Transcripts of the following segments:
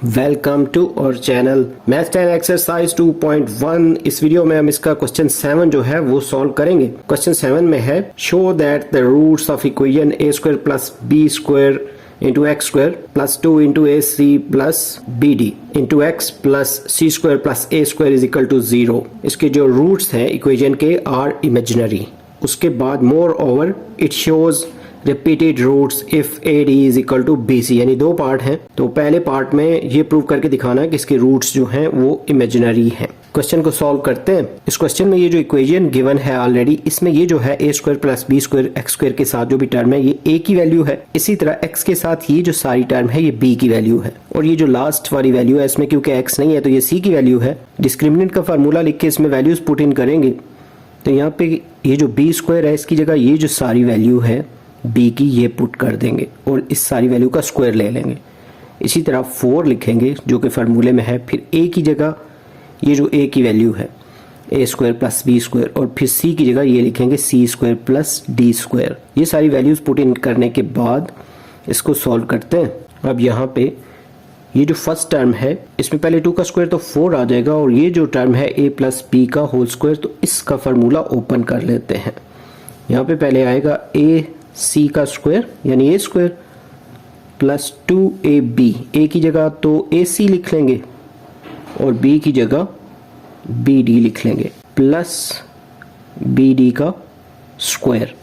Welcome to our channel math 10 exercise 2.1। इस video में हम इसका क्वेश्चन 7 जो है वो सॉल्व करेंगे। क्वेश्चन 7 में है show that the roots of equation a square plus b square into x square plus 2 into a c plus b d into x plus c square plus a square is equal to 0। इसके जो roots हैं equation के are imaginary. उसके बाद moreover it shows repeated roots if a d is equal to b c, यानी दो part हैं। तो पहले पार्ट में ये प्रूव करके दिखाना है कि इसके रूट्स जो हैं वो इमेजिनरी हैं। क्वेश्चन को सॉल्व करते हैं। इस क्वेश्चन में ये जो इक्वेशन गिवन है ऑलरेडी, इसमें ये जो है A square plus B square X square के साथ जो भी टर्म है ये ए की वैल्यू है। इसी तरह एक्स के साथ ये जो सारी टर्म है ये बी की वैल्यू है, और ये जो लास्ट वाली वैल्यू है इसमें क्योंकि एक्स नहीं है तो ये सी की वैल्यू है। डिस्क्रिमिनेंट का फार्मूला लिख के इसमें वैल्यूज पुट इन करेंगे तो यहाँ पे ये जो बी स्क्वायर है इसकी जगह ये जो सारी वैल्यू है b की ये पुट कर देंगे और इस सारी वैल्यू का स्क्वायर ले लेंगे। इसी तरह 4 लिखेंगे जो कि फार्मूले में है। फिर a की जगह ये जो a की वैल्यू है a square plus b square, और फिर c की जगह ये लिखेंगे c square plus d square. ये सारी वैल्यूज पुट इन करने के बाद इसको सॉल्व करते हैं। अब यहाँ पे ये जो फर्स्ट टर्म है इसमें पहले 2 का स्क्वायर तो 4 आ जाएगा, और ये जो टर्म है a प्लस b का होल स्क्वायर, तो इसका फार्मूला ओपन कर लेते हैं। यहाँ पे पहले आएगा a c का स्क्वायर यानी ए स्क्वायर प्लस 2ab, ए की जगह तो ए सी लिख लेंगे और बी की जगह बी डी लिख लेंगे प्लस बी डी का स्क्वायर।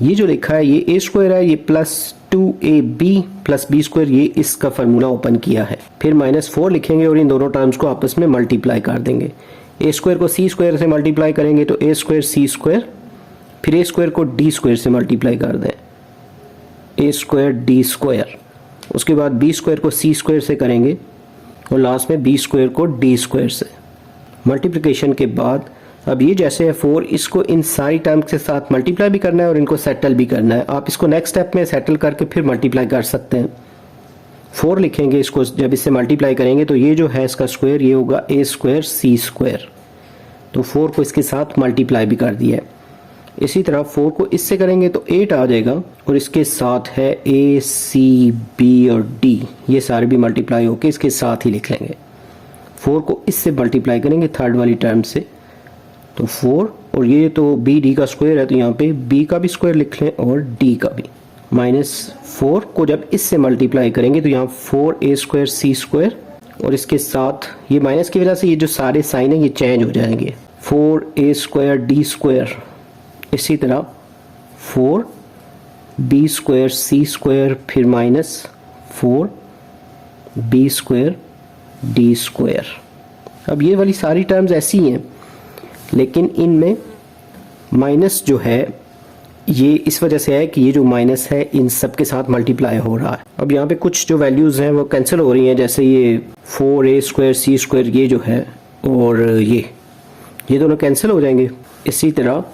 ये जो लिखा है ये ए स्क्वायर है, ये plus 2ab plus B square, ये इसका फार्मूला ओपन किया है। फिर -4 लिखेंगे और इन दोनों टर्म्स को आपस में मल्टीप्लाई कर देंगे। ए स्क्वायर को सी स्क्वायर से मल्टीप्लाई करेंगे तो ए स्क्वायर सी स्क्वायर, फिर ए स्क्वायर को डी स्क्वायर से मल्टीप्लाई कर दें ए स्क्वायर डी स्क्वायर। उसके बाद बी स्क्वायर को सी स्क्वायर से करेंगे और लास्ट में बी स्क्वायर को डी स्क्वायर से। मल्टीप्लिकेशन के बाद अब ये जैसे है 4, इसको इन सारी टर्म्स के साथ मल्टीप्लाई भी करना है और इनको सेटल भी करना है। आप इसको नेक्स्ट स्टेप में सेटल करके फिर मल्टीप्लाई कर सकते हैं। 4 लिखेंगे, इसको जब इससे मल्टीप्लाई करेंगे तो ये जो है इसका स्क्वायर ये होगा ए स्क्वायर सी स्क्वायर। तो 4 को इसके साथ मल्टीप्लाई भी कर दिया है। इसी तरह 4 को इससे करेंगे तो 8 आ जाएगा, और इसके साथ है ए सी बी और डी, ये सारे भी मल्टीप्लाई होके इसके साथ ही लिख लेंगे। 4 को इससे मल्टीप्लाई करेंगे थर्ड वाली टर्म से तो 4, और ये तो बी डी का स्क्वायर है तो यहाँ पे बी का भी स्क्वायर लिख लें और डी का भी। -4 को जब इससे मल्टीप्लाई करेंगे तो यहाँ 4a स्क्वायर सी स्क्वायर, और इसके साथ ये माइनस की वजह से ये जो सारे साइन है ये चेंज हो जाएंगे। 4a स्क्वायर डी स्क्वायर, इसी तरह 4b स्क्वायर सी स्क्वायर, फिर -4b स्क्वायर डी स्क्वायर। अब ये वाली सारी टर्म्स ऐसी हैं, लेकिन इनमें माइनस जो है ये इस वजह से है कि ये जो माइनस है इन सब के साथ मल्टीप्लाई हो रहा है। अब यहाँ पे कुछ जो वैल्यूज़ हैं वो कैंसिल हो रही हैं, जैसे ये 4a स्क्वायर सी स्क्वायर ये जो है और ये दोनों कैंसिल हो जाएंगे। इसी तरह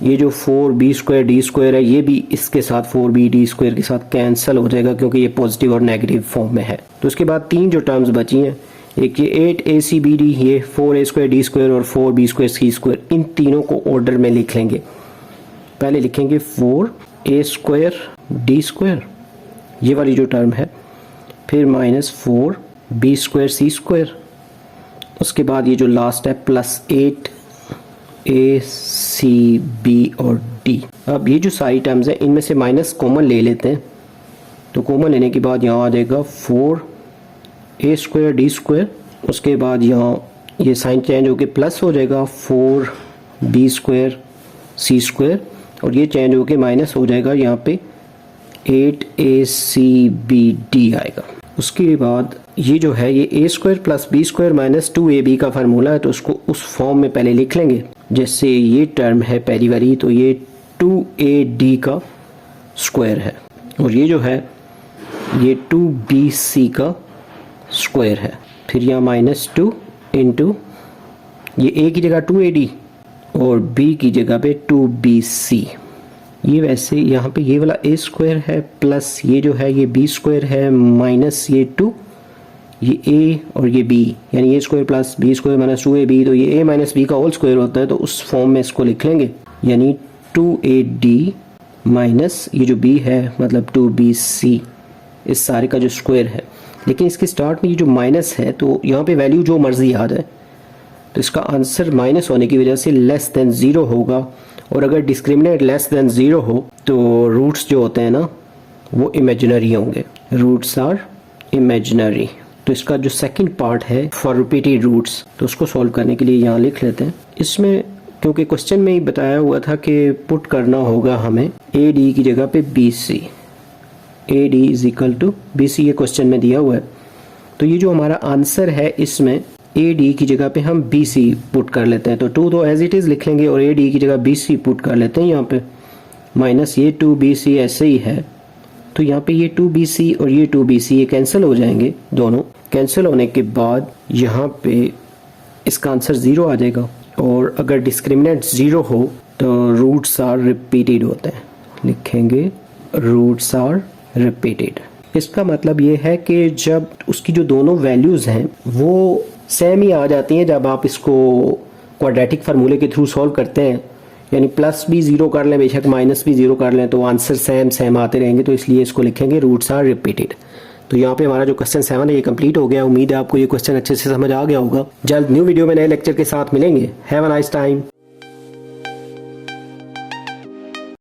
ये जो 4b स्क्वायर डी स्क्वायर है ये भी इसके साथ 4b डी स्क्वायर के साथ कैंसिल हो जाएगा क्योंकि ये पॉजिटिव और नेगेटिव फॉर्म में है। तो उसके बाद 3 जो टर्म्स बची हैं, एक ये 8acbd, ये 4a स्क्वायर डी स्क्वायर और 4b स्क्वायर सी स्क्वायर, इन तीनों को ऑर्डर में लिख लेंगे। पहले लिखेंगे 4a स्क्वायर डी स्क्वायर ये वाली जो टर्म है, फिर -4b स्क्वायर सी स्क्वायर, उसके बाद ये जो लास्ट है प्लस 8a सी बी और डी। अब ये जो सारी टर्म्स हैं इनमें से माइनस कॉमन ले लेते हैं, तो कॉमन लेने के बाद यहाँ आ जाएगा 4a स्क्वायर डी स्क्वायर, उसके बाद यहाँ ये साइन चेंज होकर प्लस हो जाएगा 4b स्क्वायर सी स्क्वायर, और ये चेंज होकर माइनस हो जाएगा यहाँ पे 8acbd आएगा। उसके बाद ये जो है ये a square plus b square minus 2ab का फार्मूला है, तो उसको उस फॉर्म में पहले लिख लेंगे। जैसे ये टर्म है पहली वाली तो ये 2ad का स्क्वायर है, और ये जो है ये 2bc का स्क्वायर है। फिर यहाँ -2 इंटू ये a की जगह 2ad और b की जगह पे 2bc। ये वैसे यहाँ पे ये वाला a स्क्वायर है प्लस ये जो है ये b स्क्वायर है माइनस ये 2, ये a और ये b, यानी a square plus b square minus 2ab, तो ये a माइनस b का होल स्क्वायर होता है, तो उस फॉर्म में इसको लिख लेंगे, यानी 2ad माइनस ये जो b है मतलब 2bc, इस सारे का जो स्क्वायर है। लेकिन इसके स्टार्ट में ये जो माइनस है तो यहाँ पे वैल्यू जो मर्जी आ जाए, तो इसका आंसर माइनस होने की वजह से लेस देन 0 होगा। और अगर डिस्क्रिमिनेंट लेस देन 0 हो तो रूट्स जो होते हैं ना वो इमेजिनरी होंगे, रूट्स आर इमेजिनरी। तो इसका जो सेकंड पार्ट है फॉर रिपीटेड रूट्स, तो उसको सॉल्व करने के लिए यहाँ लिख लेते हैं। इसमें क्योंकि क्वेश्चन में ही बताया हुआ था कि पुट करना होगा हमें ए डी की जगह पे b c, a d is equal to b c, ये क्वेश्चन में दिया हुआ है। तो ये जो हमारा आंसर है इसमें ए डी की जगह पे हम बी सी पुट कर लेते हैं। तो 2 तो एज इट इज़ लिख लेंगे और ए डी की जगह बी सी पुट कर लेते हैं यहाँ पे, माइनस ये 2BC ऐसे ही है। तो यहाँ पे ये 2BC और ये 2BC ये कैंसिल हो जाएंगे, दोनों कैंसिल होने के बाद यहाँ पे इसका आंसर 0 आ जाएगा। और अगर डिस्क्रिमिनेंट 0 हो तो रूट्स आर रिपीटेड होते हैं, लिखेंगे रूट्स आर रिपीटेड। इसका मतलब ये है कि जब उसकी जो दोनों वैल्यूज़ हैं वो सेम ही आ जाती हैं जब आप इसको क्वाड्रेटिक फार्मूले के थ्रू सॉल्व करते हैं, यानी प्लस भी 0 कर लें बेशक माइनस भी 0 कर लें तो आंसर सेम आते रहेंगे। तो इसलिए इसको लिखेंगे रूट्स आर रिपीटेड। तो यहाँ पे हमारा जो क्वेश्चन 7 है ये कंप्लीट हो गया। उम्मीद है आपको ये क्वेश्चन अच्छे से समझ आ गया होगा। जल्द न्यू वीडियो में नए लेक्चर के साथ मिलेंगे। Have a nice time.